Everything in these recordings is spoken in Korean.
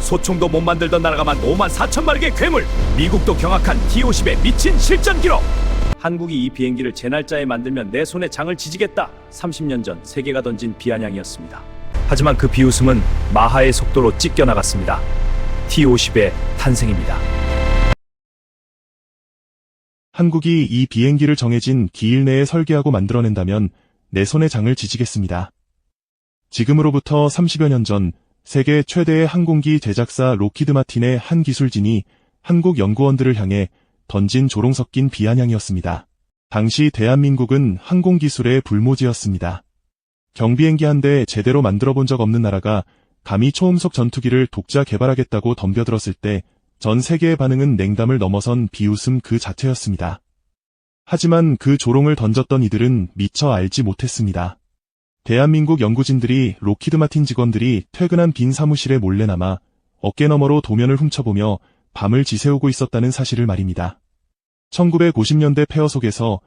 소총도 못 만들던 나라가 5만 4천 마리의 괴물. 미국도 경악한 T-50의 미친 실전 기록. 한국이 이 비행기를 제 날짜에 만들면 내 손에 장을 지지겠다. 30년 전 세계가 던진 비아냥이었습니다. 하지만 그 비웃음은 마하의 속도로 찢겨나갔습니다. T-50의 탄생입니다. 한국이 이 비행기를 정해진 기일 내에 설계하고 만들어낸다면 내 손에 장을 지지겠습니다. 지금으로부터 30여 년 전 세계 최대의 항공기 제작사 로키드 마틴의 한 기술진이 한국 연구원들을 향해 던진 조롱 섞인 비아냥이었습니다. 당시 대한민국은 항공기술의 불모지였습니다. 경비행기 한 대 제대로 만들어 본 적 없는 나라가 감히 초음속 전투기를 독자 개발하겠다고 덤벼들었을 때 전 세계의 반응은 냉담을 넘어선 비웃음 그 자체였습니다. 하지만 그 조롱을 던졌던 이들은 미처 알지 못했습니다. 대한민국 연구진들이 로키드 마틴 직원들이 퇴근한 빈 사무실에 몰래 남아 어깨너머로 도면을 훔쳐보며 밤을 지새우고 있었다는 사실을 말입니다. 1950년대 폐허 속에서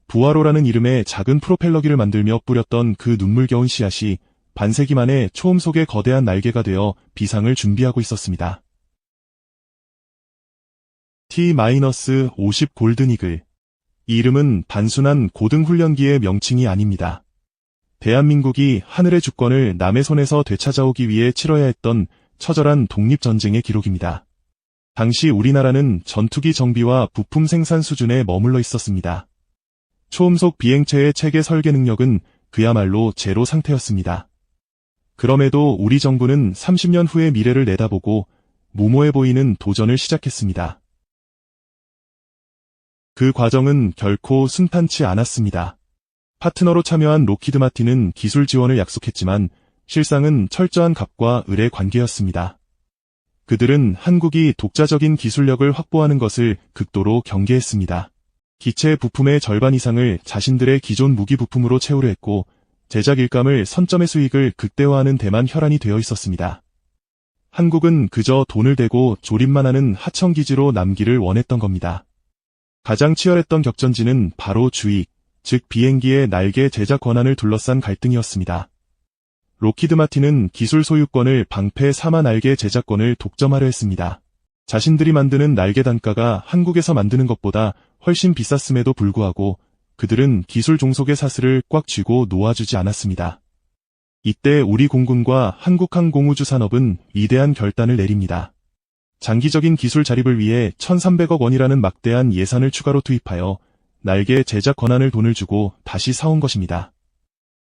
부하로라는 이름의 작은 프로펠러기를 만들며 뿌렸던 그 눈물겨운 씨앗이 반세기 만에 초음속의 거대한 날개가 되어 비상을 준비하고 있었습니다. T-50 골든이글. 이 이름은 단순한 고등훈련기의 명칭이 아닙니다. 대한민국이 하늘의 주권을 남의 손에서 되찾아오기 위해 치러야 했던 처절한 독립전쟁의 기록입니다. 당시 우리나라는 전투기 정비와 부품 생산 수준에 머물러 있었습니다. 초음속 비행체의 체계 설계 능력은 그야말로 제로 상태였습니다. 그럼에도 우리 정부는 30년 후의 미래를 내다보고 무모해 보이는 도전을 시작했습니다. 그 과정은 결코 순탄치 않았습니다. 파트너로 참여한 로키드 마틴은 기술 지원을 약속했지만 실상은 철저한 갑과 을의 관계였습니다. 그들은 한국이 독자적인 기술력을 확보하는 것을 극도로 경계했습니다. 기체 부품의 절반 이상을 자신들의 기존 무기 부품으로 채우려 했고 제작 일감을 선점의 수익을 극대화하는 데만 혈안이 되어 있었습니다. 한국은 그저 돈을 대고 조립만 하는 하청기지로 남기를 원했던 겁니다. 가장 치열했던 격전지는 바로 주익, 즉 비행기의 날개 제작 권한을 둘러싼 갈등이었습니다. 로키드 마틴은 기술 소유권을 방패 4만 날개 제작권을 독점하려 했습니다. 자신들이 만드는 날개 단가가 한국에서 만드는 것보다 훨씬 비쌌음에도 불구하고 그들은 기술 종속의 사슬을 꽉 쥐고 놓아주지 않았습니다. 이때 우리 공군과 한국항공우주 산업은 위대한 결단을 내립니다. 장기적인 기술 자립을 위해 1,300억 원이라는 막대한 예산을 추가로 투입하여 날개 제작 권한을 돈을 주고 다시 사온 것입니다.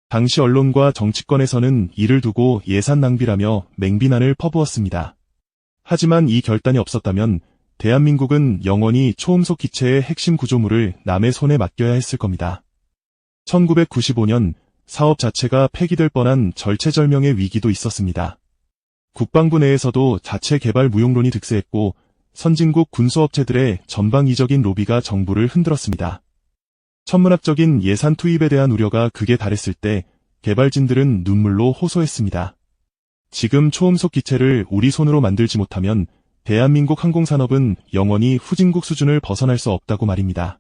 당시 언론과 정치권에서는 이를 두고 예산 낭비라며 맹비난을 퍼부었습니다. 하지만 이 결단이 없었다면 대한민국은 영원히 초음속 기체의 핵심 구조물을 남의 손에 맡겨야 했을 겁니다. 1995년 사업 자체가 폐기될 뻔한 절체절명의 위기도 있었습니다. 국방부 내에서도 자체 개발 무용론이 득세했고 선진국 군수업체들의 전방위적인 로비가 정부를 흔들었습니다. 천문학적인 예산 투입에 대한 우려가 극에 달했을 때 개발진들은 눈물로 호소했습니다. 지금 초음속 기체를 우리 손으로 만들지 못하면 대한민국 항공산업은 영원히 후진국 수준을 벗어날 수 없다고 말입니다.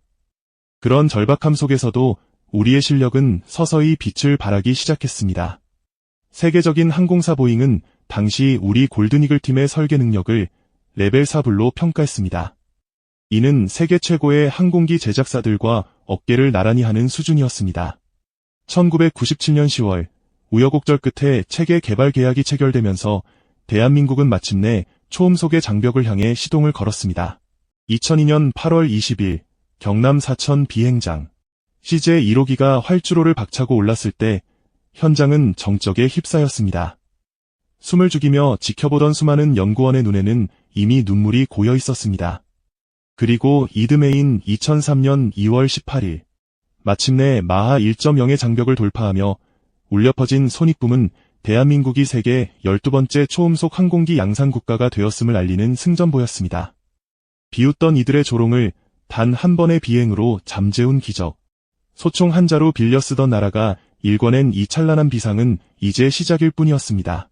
그런 절박함 속에서도 우리의 실력은 서서히 빛을 발하기 시작했습니다. 세계적인 항공사 보잉은 당시 우리 골든이글 팀의 설계 능력을 레벨 4불로 평가했습니다. 이는 세계 최고의 항공기 제작사들과 어깨를 나란히 하는 수준이었습니다. 1997년 10월 우여곡절 끝에 체계 개발 계약이 체결되면서 대한민국은 마침내 초음속의 장벽을 향해 시동을 걸었습니다. 2002년 8월 20일 경남 사천 비행장 CJ-1호기가 활주로를 박차고 올랐을 때 현장은 정적에 휩싸였습니다. 숨을 죽이며 지켜보던 수많은 연구원의 눈에는 이미 눈물이 고여 있었습니다. 그리고 이듬해인 2003년 2월 18일 마침내 마하 1.0의 장벽을 돌파하며 울려 퍼진 손익붐은 대한민국이 세계 12번째 초음속 항공기 양산 국가가 되었음을 알리는 승전보였습니다. 비웃던 이들의 조롱을 단 한 번의 비행으로 잠재운 기적. 소총 한 자루 빌려 쓰던 나라가 일궈낸 이 찬란한 비상은 이제 시작일 뿐이었습니다.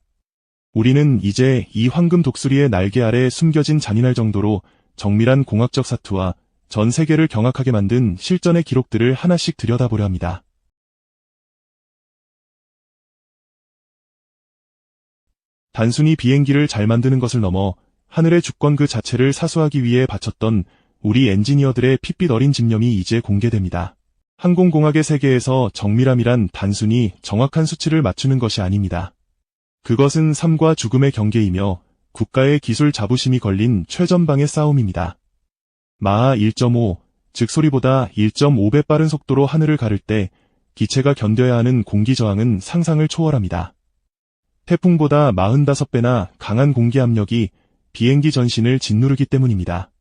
우리는 이제 이 황금 독수리의 날개 아래 숨겨진 잔인할 정도로 정밀한 공학적 사투와 전 세계를 경악하게 만든 실전의 기록들을 하나씩 들여다보려 합니다. 단순히 비행기를 잘 만드는 것을 넘어 하늘의 주권 그 자체를 사수하기 위해 바쳤던 우리 엔지니어들의 핏빛 어린 집념이 이제 공개됩니다. 항공공학의 세계에서 정밀함이란 단순히 정확한 수치를 맞추는 것이 아닙니다. 그것은 삶과 죽음의 경계이며 국가의 기술 자부심이 걸린 최전방의 싸움입니다. 마하 1.5, 즉 소리보다 1.5배 빠른 속도로 하늘을 가를 때 기체가 견뎌야 하는 공기 저항은 상상을 초월합니다. 태풍보다 45배나 강한 공기 압력이 비행기 전신을 짓누르기 때문입니다.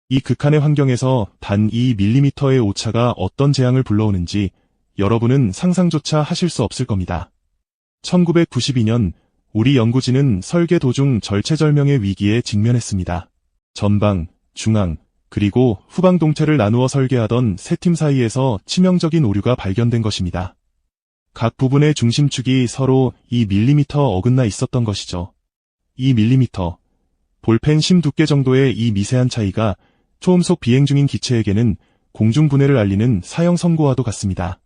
이 극한의 환경에서 단 2mm의 오차가 어떤 재앙을 불러오는지 여러분은 상상조차 하실 수 없을 겁니다. 1992년 우리 연구진은 설계 도중 절체절명의 위기에 직면했습니다. 전방, 중앙, 그리고 후방 동체를 나누어 설계하던 세 팀 사이에서 치명적인 오류가 발견된 것입니다. 각 부분의 중심축이 서로 2mm 어긋나 있었던 것이죠. 2mm, 볼펜 심 두께 정도의 이 미세한 차이가 초음속 비행 중인 기체에게는 공중분해를 알리는 사형 선고와도 같습니다.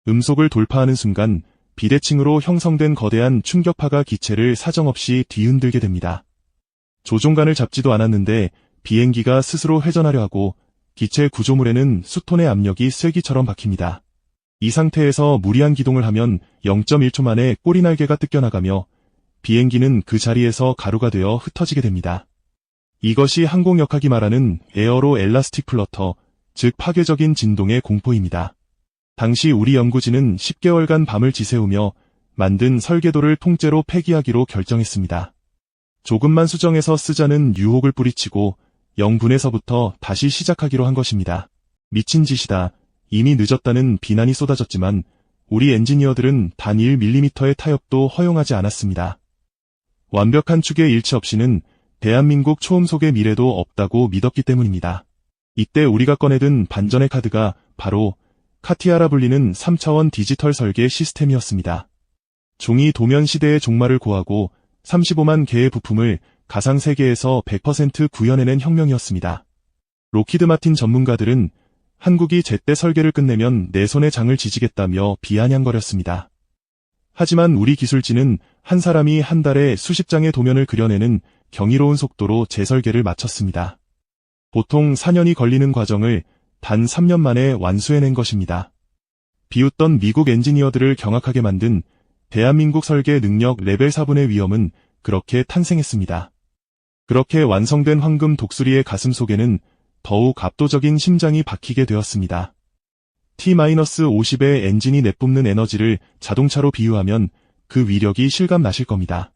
음속을 돌파하는 순간 비대칭으로 형성된 거대한 충격파가 기체를 사정없이 뒤흔들게 됩니다. 조종간을 잡지도 않았는데 비행기가 스스로 회전하려 하고 기체 구조물에는 수톤의 압력이 쐐기처럼 박힙니다. 이 상태에서 무리한 기동을 하면 0.1초 만에 꼬리날개가 뜯겨나가며 비행기는 그 자리에서 가루가 되어 흩어지게 됩니다. 이것이 항공역학이 말하는 에어로 엘라스틱 플러터, 즉 파괴적인 진동의 공포입니다. 당시 우리 연구진은 10개월간 밤을 지새우며 만든 설계도를 통째로 폐기하기로 결정했습니다. 조금만 수정해서 쓰자는 유혹을 뿌리치고 0분에서부터 다시 시작하기로 한 것입니다. 미친 짓이다. 이미 늦었다는 비난이 쏟아졌지만 우리 엔지니어들은 단 1mm의 타협도 허용하지 않았습니다. 완벽한 축의 일치 없이는 대한민국 초음속의 미래도 없다고 믿었기 때문입니다. 이때 우리가 꺼내든 반전의 카드가 바로 카티아라 불리는 3차원 디지털 설계 시스템이었습니다. 종이 도면 시대의 종말을 고하고 35만 개의 부품을 가상 세계에서 100% 구현해낸 혁명이었습니다. 로키드 마틴 전문가들은 한국이 제때 설계를 끝내면 내 손에 장을 지지겠다며 비아냥거렸습니다. 하지만 우리 기술진은 한 사람이 한 달에 수십 장의 도면을 그려내는 경이로운 속도로 재설계를 마쳤습니다. 보통 4년이 걸리는 과정을 단 3년 만에 완수해낸 것입니다. 비웃던 미국 엔지니어들을 경악하게 만든 대한민국 설계 능력 레벨 4분의 위험은 그렇게 탄생했습니다. 그렇게 완성된 황금 독수리의 가슴 속에는 더욱 압도적인 심장이 박히게 되었습니다. T-50의 엔진이 내뿜는 에너지를 자동차로 비유하면 그 위력이 실감 나실 겁니다.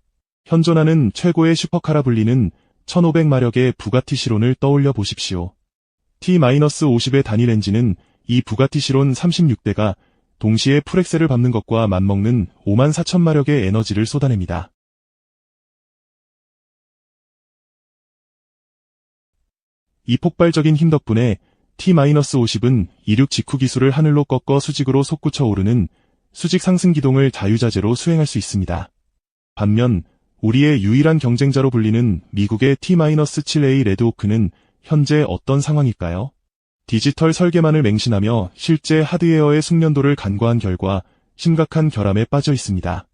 현존하는 최고의 슈퍼카라 불리는 1500마력의 부가티 시론을 떠올려 보십시오. T-50의 단일 엔진은 이 부가티 시론 36대가 동시에 풀엑셀을 밟는 것과 맞먹는 54,000마력의 에너지를 쏟아냅니다. 이 폭발적인 힘 덕분에 T-50은 이륙 직후 기술을 하늘로 꺾어 수직으로 솟구쳐 오르는 수직 상승 기동을 자유자재로 수행할 수 있습니다. 반면 우리의 유일한 경쟁자로 불리는 미국의 T-7A 레드호크는 현재 어떤 상황일까요? 디지털 설계만을 맹신하며 실제 하드웨어의 숙련도를 간과한 결과 심각한 결함에 빠져 있습니다.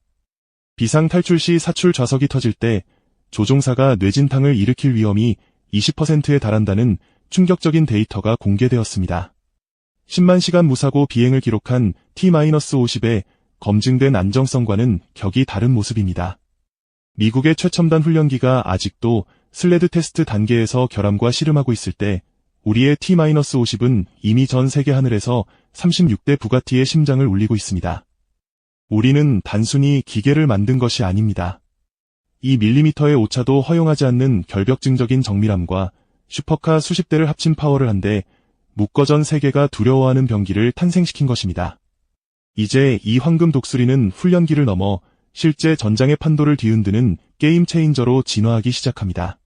비상 탈출 시 사출 좌석이 터질 때 조종사가 뇌진탕을 일으킬 위험이 20%에 달한다는 충격적인 데이터가 공개되었습니다. 10만 시간 무사고 비행을 기록한 T-50의 검증된 안정성과는 격이 다른 모습입니다. 미국의 최첨단 훈련기가 아직도 슬레드 테스트 단계에서 결함과 씨름하고 있을 때 우리의 T-50은 이미 전 세계 하늘에서 36대 부가티의 심장을 울리고 있습니다. 우리는 단순히 기계를 만든 것이 아닙니다. 2mm의 오차도 허용하지 않는 결벽증적인 정밀함과 슈퍼카 수십 대를 합친 파워를 한데 묶어 전 세계가 두려워하는 병기를 탄생시킨 것입니다. 이제 이 황금 독수리는 훈련기를 넘어 실제 전장의 판도를 뒤흔드는 게임 체인저로 진화하기 시작합니다.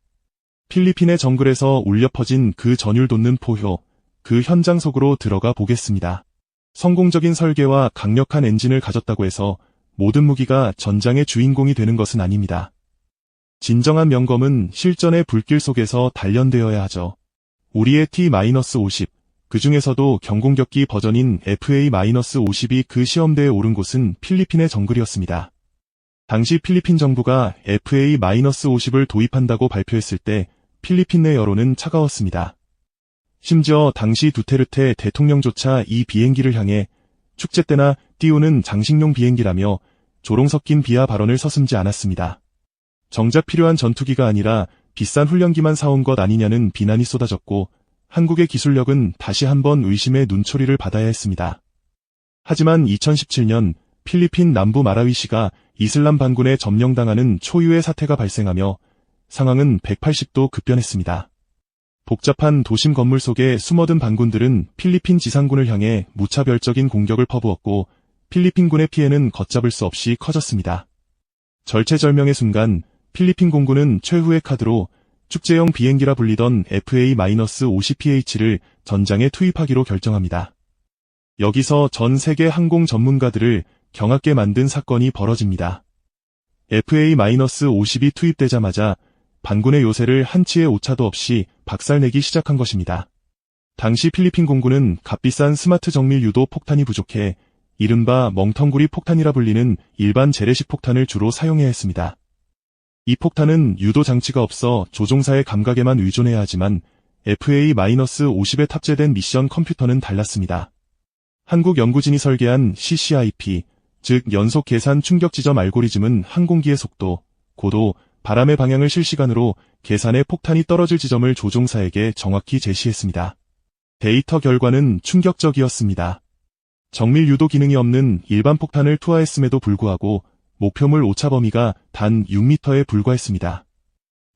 필리핀의 정글에서 울려 퍼진 그 전율 돋는 포효, 그 현장 속으로 들어가 보겠습니다. 성공적인 설계와 강력한 엔진을 가졌다고 해서 모든 무기가 전장의 주인공이 되는 것은 아닙니다. 진정한 명검은 실전의 불길 속에서 단련되어야 하죠. 우리의 T-50, 그 중에서도 경공격기 버전인 FA-50이 그 시험대에 오른 곳은 필리핀의 정글이었습니다. 당시 필리핀 정부가 FA-50을 도입한다고 발표했을 때 필리핀 내 여론은 차가웠습니다. 심지어 당시 두테르테 대통령조차 이 비행기를 향해 축제 때나 띄우는 장식용 비행기라며 조롱 섞인 비하 발언을 서슴지 않았습니다. 정작 필요한 전투기가 아니라 비싼 훈련기만 사온 것 아니냐는 비난이 쏟아졌고 한국의 기술력은 다시 한번 의심의 눈초리를 받아야 했습니다. 하지만 2017년 필리핀 남부 마라위시가 이슬람 반군에 점령당하는 초유의 사태가 발생하며 상황은 180도 급변했습니다. 복잡한 도심 건물 속에 숨어든 반군들은 필리핀 지상군을 향해 무차별적인 공격을 퍼부었고 필리핀군의 피해는 걷잡을 수 없이 커졌습니다. 절체절명의 순간 필리핀 공군은 최후의 카드로 축제용 비행기라 불리던 FA-50PH를 전장에 투입하기로 결정합니다. 여기서 전 세계 항공 전문가들을 경악게 만든 사건이 벌어집니다. FA-50이 투입되자마자 반군의 요새를 한치의 오차도 없이 박살내기 시작한 것입니다. 당시 필리핀 공군은 값비싼 스마트 정밀 유도 폭탄이 부족해 이른바 멍텅구리 폭탄이라 불리는 일반 재래식 폭탄을 주로 사용해야 했습니다. 이 폭탄은 유도 장치가 없어 조종사의 감각에만 의존해야 하지만 FA-50에 탑재된 미션 컴퓨터는 달랐습니다. 한국 연구진이 설계한 CCIP, 즉 연속 계산 충격 지점 알고리즘은 항공기의 속도, 고도, 바람의 방향을 실시간으로 계산해 폭탄이 떨어질 지점을 조종사에게 정확히 제시했습니다. 데이터 결과는 충격적이었습니다. 정밀 유도 기능이 없는 일반 폭탄을 투하했음에도 불구하고 목표물 오차 범위가 단 6m에 불과했습니다.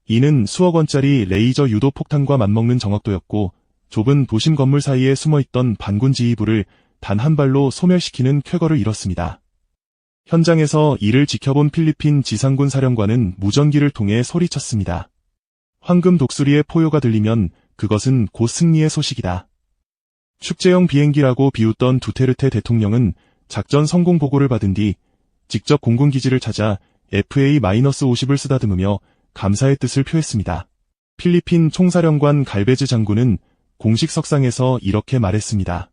이는 수억 원짜리 레이저 유도 폭탄과 맞먹는 정확도였고 좁은 도심 건물 사이에 숨어있던 반군 지휘부를 단 한 발로 소멸시키는 쾌거를 이뤘습니다. 현장에서 이를 지켜본 필리핀 지상군 사령관은 무전기를 통해 소리쳤습니다. 황금 독수리의 포효가 들리면 그것은 곧 승리의 소식이다. 축제용 비행기라고 비웃던 두테르테 대통령은 작전 성공 보고를 받은 뒤 직접 공군기지를 찾아 FA-50을 쓰다듬으며 감사의 뜻을 표했습니다. 필리핀 총사령관 갈베즈 장군은 공식 석상에서 이렇게 말했습니다.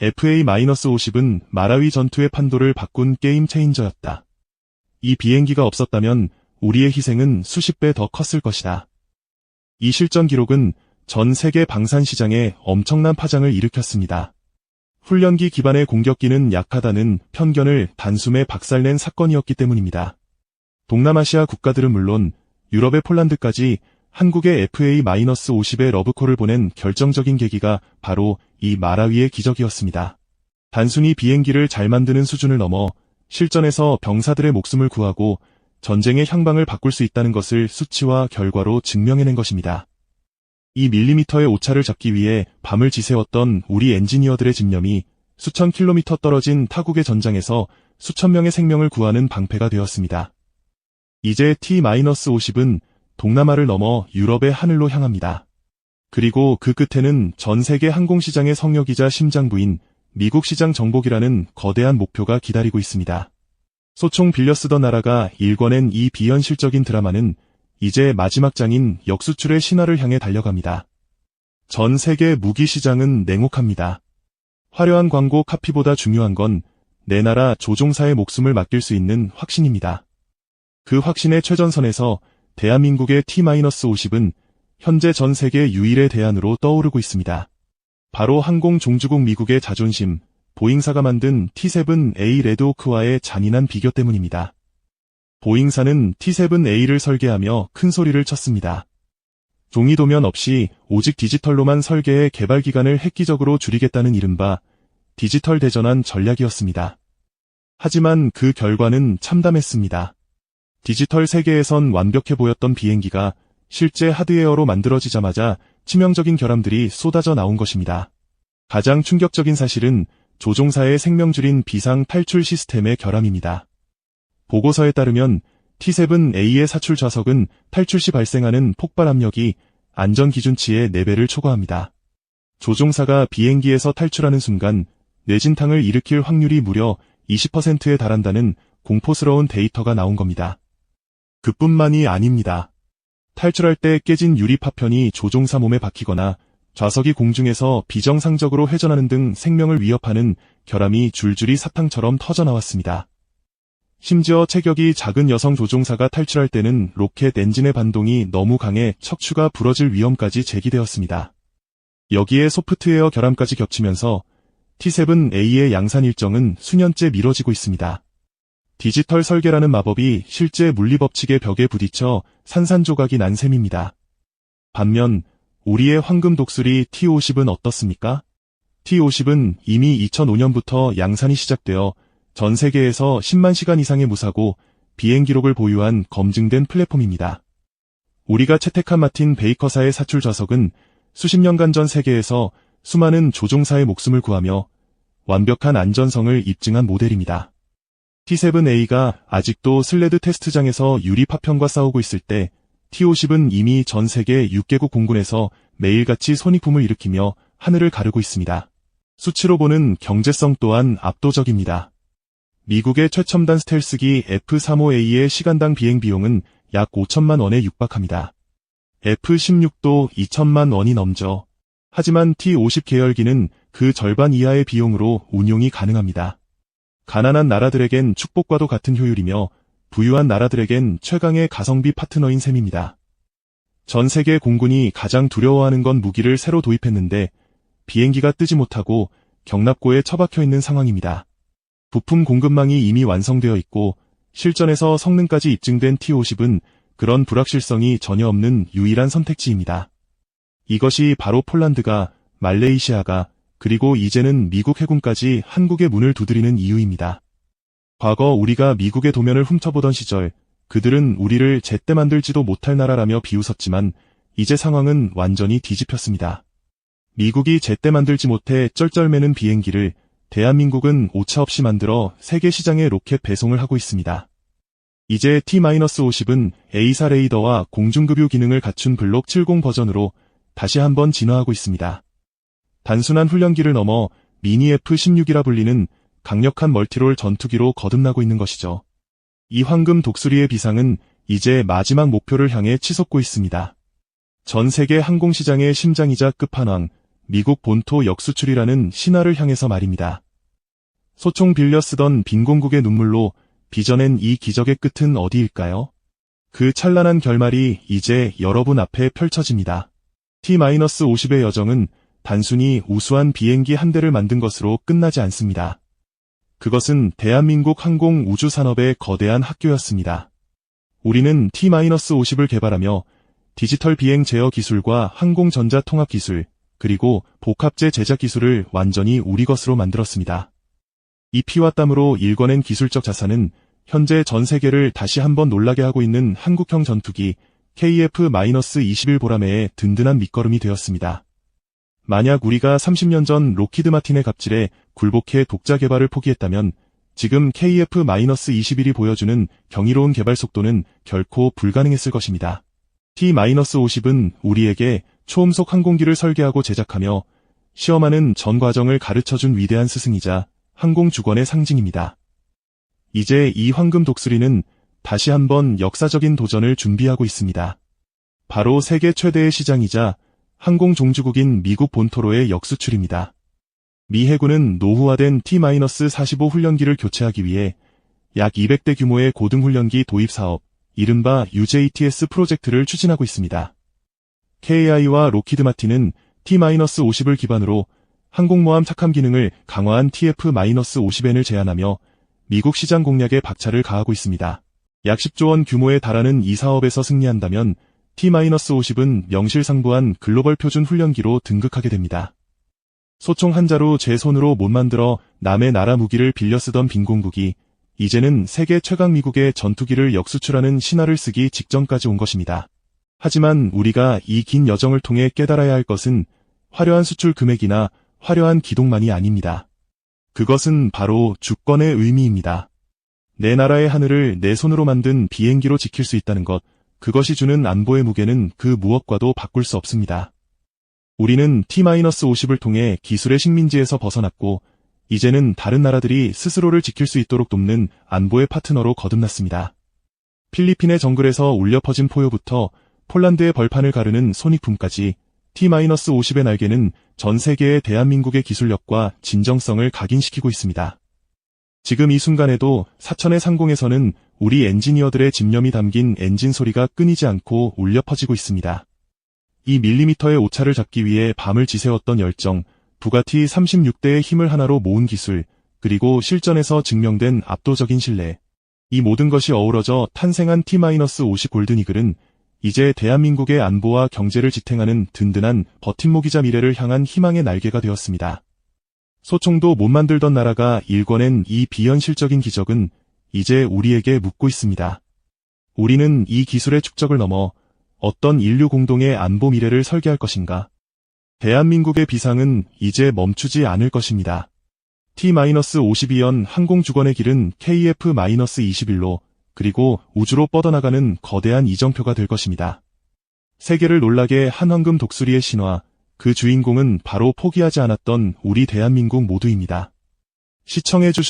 FA-50은 마라위 전투의 판도를 바꾼 게임 체인저였다. 이 비행기가 없었다면 우리의 희생은 수십 배 더 컸을 것이다. 이 실전 기록은 전 세계 방산 시장에 엄청난 파장을 일으켰습니다. 훈련기 기반의 공격기는 약하다는 편견을 단숨에 박살낸 사건이었기 때문입니다. 동남아시아 국가들은 물론 유럽의 폴란드까지 한국의 FA-50의 러브콜을 보낸 결정적인 계기가 바로 이 마라위의 기적이었습니다. 단순히 비행기를 잘 만드는 수준을 넘어 실전에서 병사들의 목숨을 구하고 전쟁의 향방을 바꿀 수 있다는 것을 수치와 결과로 증명해낸 것입니다. 이 밀리미터의 오차를 잡기 위해 밤을 지새웠던 우리 엔지니어들의 집념이 수천 킬로미터 떨어진 타국의 전장에서 수천 명의 생명을 구하는 방패가 되었습니다. 이제 T-50은 동남아를 넘어 유럽의 하늘로 향합니다. 그리고 그 끝에는 전 세계 항공시장의 성역이자 심장부인 미국 시장 정복이라는 거대한 목표가 기다리고 있습니다. 소총 빌려 쓰던 나라가 일궈낸 이 비현실적인 드라마는 이제 마지막 장인 역수출의 신화를 향해 달려갑니다. 전 세계 무기 시장은 냉혹합니다. 화려한 광고 카피보다 중요한 건 내 나라 조종사의 목숨을 맡길 수 있는 확신입니다. 그 확신의 최전선에서 대한민국의 T-50은 현재 전 세계 유일의 대안으로 떠오르고 있습니다. 바로 항공 종주국 미국의 자존심, 보잉사가 만든 T-7A 레드호크와의 잔인한 비교 때문입니다. 보잉사는 T-7A를 설계하며 큰 소리를 쳤습니다. 종이 도면 없이 오직 디지털로만 설계해 개발 기간을 획기적으로 줄이겠다는 이른바 디지털 대전환 전략이었습니다. 하지만 그 결과는 참담했습니다. 디지털 세계에선 완벽해 보였던 비행기가 실제 하드웨어로 만들어지자마자 치명적인 결함들이 쏟아져 나온 것입니다. 가장 충격적인 사실은 조종사의 생명 줄인 비상 탈출 시스템의 결함입니다. 보고서에 따르면 T-7A의 사출 좌석은 탈출 시 발생하는 폭발 압력이 안전 기준치의 4배를 초과합니다. 조종사가 비행기에서 탈출하는 순간 뇌진탕을 일으킬 확률이 무려 20%에 달한다는 공포스러운 데이터가 나온 겁니다. 그뿐만이 아닙니다. 탈출할 때 깨진 유리 파편이 조종사 몸에 박히거나 좌석이 공중에서 비정상적으로 회전하는 등 생명을 위협하는 결함이 줄줄이 사탕처럼 터져나왔습니다. 심지어 체격이 작은 여성 조종사가 탈출할 때는 로켓 엔진의 반동이 너무 강해 척추가 부러질 위험까지 제기되었습니다. 여기에 소프트웨어 결함까지 겹치면서 T-7A의 양산 일정은 수년째 미뤄지고 있습니다. 디지털 설계라는 마법이 실제 물리법칙의 벽에 부딪혀 산산조각이 난 셈입니다. 반면 우리의 황금 독수리 T-50은 어떻습니까? T-50은 이미 2005년부터 양산이 시작되어 전 세계에서 10만 시간 이상의 무사고 비행 기록을 보유한 검증된 플랫폼입니다. 우리가 채택한 마틴 베이커사의 사출 좌석은 수십 년간 전 세계에서 수많은 조종사의 목숨을 구하며 완벽한 안전성을 입증한 모델입니다. T-7A가 아직도 슬레드 테스트장에서 유리 파편과 싸우고 있을 때 T-50은 이미 전 세계 6개국 공군에서 매일같이 손익붐을 일으키며 하늘을 가르고 있습니다. 수치로 보는 경제성 또한 압도적입니다. 미국의 최첨단 스텔스기 F-35A의 시간당 비행 비용은 약 5천만 원에 육박합니다. F-16도 2천만 원이 넘죠. 하지만 T-50 계열기는 그 절반 이하의 비용으로 운용이 가능합니다. 가난한 나라들에겐 축복과도 같은 효율이며 부유한 나라들에겐 최강의 가성비 파트너인 셈입니다. 전 세계 공군이 가장 두려워하는 건 무기를 새로 도입했는데 비행기가 뜨지 못하고 경납고에 처박혀 있는 상황입니다. 부품 공급망이 이미 완성되어 있고 실전에서 성능까지 입증된 T-50은 그런 불확실성이 전혀 없는 유일한 선택지입니다. 이것이 바로 폴란드가, 말레이시아가, 그리고 이제는 미국 해군까지 한국의 문을 두드리는 이유입니다. 과거 우리가 미국의 도면을 훔쳐보던 시절 그들은 우리를 제때 만들지도 못할 나라라며 비웃었지만 이제 상황은 완전히 뒤집혔습니다. 미국이 제때 만들지 못해 쩔쩔매는 비행기를 대한민국은 오차없이 만들어 세계 시장에 로켓 배송을 하고 있습니다. 이제 T-50은 A사 레이더와 공중급유 기능을 갖춘 블록 70 버전으로 다시 한번 진화하고 있습니다. 단순한 훈련기를 넘어 미니 F-16이라 불리는 강력한 멀티롤 전투기로 거듭나고 있는 것이죠. 이 황금 독수리의 비상은 이제 마지막 목표를 향해 치솟고 있습니다. 전 세계 항공시장의 심장이자 끝판왕, 미국 본토 역수출이라는 신화를 향해서 말입니다. 소총 빌려 쓰던 빈공국의 눈물로 빚어낸 이 기적의 끝은 어디일까요? 그 찬란한 결말이 이제 여러분 앞에 펼쳐집니다. T-50의 여정은 단순히 우수한 비행기 한 대를 만든 것으로 끝나지 않습니다. 그것은 대한민국 항공 우주 산업의 거대한 학교였습니다. 우리는 T-50을 개발하며 디지털 비행 제어 기술과 항공 전자 통합 기술, 그리고 복합재 제작 기술을 완전히 우리 것으로 만들었습니다. 이 피와 땀으로 일궈낸 기술적 자산은 현재 전 세계를 다시 한번 놀라게 하고 있는 한국형 전투기 KF-21 보라매의 든든한 밑거름이 되었습니다. 만약 우리가 30년 전 로키드 마틴의 갑질에 굴복해 독자 개발을 포기했다면 지금 KF-21이 보여주는 경이로운 개발 속도는 결코 불가능했을 것입니다. T-50은 우리에게 초음속 항공기를 설계하고 제작하며 시험하는 전 과정을 가르쳐준 위대한 스승이자 항공 주권의 상징입니다. 이제 이 황금 독수리는 다시 한번 역사적인 도전을 준비하고 있습니다. 바로 세계 최대의 시장이자 항공 종주국인 미국 본토로의 역수출입니다. 미 해군은 노후화된 T-45 훈련기를 교체하기 위해 약 200대 규모의 고등훈련기 도입 사업, 이른바 UJTS 프로젝트를 추진하고 있습니다. KAI와 로키드 마틴은 T-50을 기반으로 항공모함 착함 기능을 강화한 TF-50N을 제안하며 미국 시장 공략에 박차를 가하고 있습니다. 약 10조 원 규모에 달하는 이 사업에서 승리한다면 T-50은 명실상부한 글로벌 표준 훈련기로 등극하게 됩니다. 소총 한 자루 제 손으로 못 만들어 남의 나라 무기를 빌려 쓰던 빈공국이 이제는 세계 최강 미국의 전투기를 역수출하는 신화를 쓰기 직전까지 온 것입니다. 하지만 우리가 이 긴 여정을 통해 깨달아야 할 것은 화려한 수출 금액이나 화려한 기동만이 아닙니다. 그것은 바로 주권의 의미입니다. 내 나라의 하늘을 내 손으로 만든 비행기로 지킬 수 있다는 것, 그것이 주는 안보의 무게는 그 무엇과도 바꿀 수 없습니다. 우리는 T-50을 통해 기술의 식민지에서 벗어났고 이제는 다른 나라들이 스스로를 지킬 수 있도록 돕는 안보의 파트너로 거듭났습니다. 필리핀의 정글에서 울려 퍼진 포효부터 폴란드의 벌판을 가르는 손익품까지 T-50의 날개는 전 세계의 대한민국의 기술력과 진정성을 각인시키고 있습니다. 지금 이 순간에도 사천의 상공에서는 우리 엔지니어들의 집념이 담긴 엔진 소리가 끊이지 않고 울려 퍼지고 있습니다. 이 밀리미터의 오차를 잡기 위해 밤을 지새웠던 열정, 부가티 36대의 힘을 하나로 모은 기술, 그리고 실전에서 증명된 압도적인 신뢰. 이 모든 것이 어우러져 탄생한 T-50 골든이글은 이제 대한민국의 안보와 경제를 지탱하는 든든한 버팀목이자 미래를 향한 희망의 날개가 되었습니다. 소총도 못 만들던 나라가 일궈낸 이 비현실적인 기적은 이제 우리에게 묻고 있습니다. 우리는 이 기술의 축적을 넘어 어떤 인류 공동의 안보 미래를 설계할 것인가? 대한민국의 비상은 이제 멈추지 않을 것입니다. T-52연 항공주권의 길은 KF-21로 그리고 우주로 뻗어나가는 거대한 이정표가 될 것입니다. 세계를 놀라게 한 황금 독수리의 신화, 그 주인공은 바로 포기하지 않았던 우리 대한민국 모두입니다. 시청해주셔서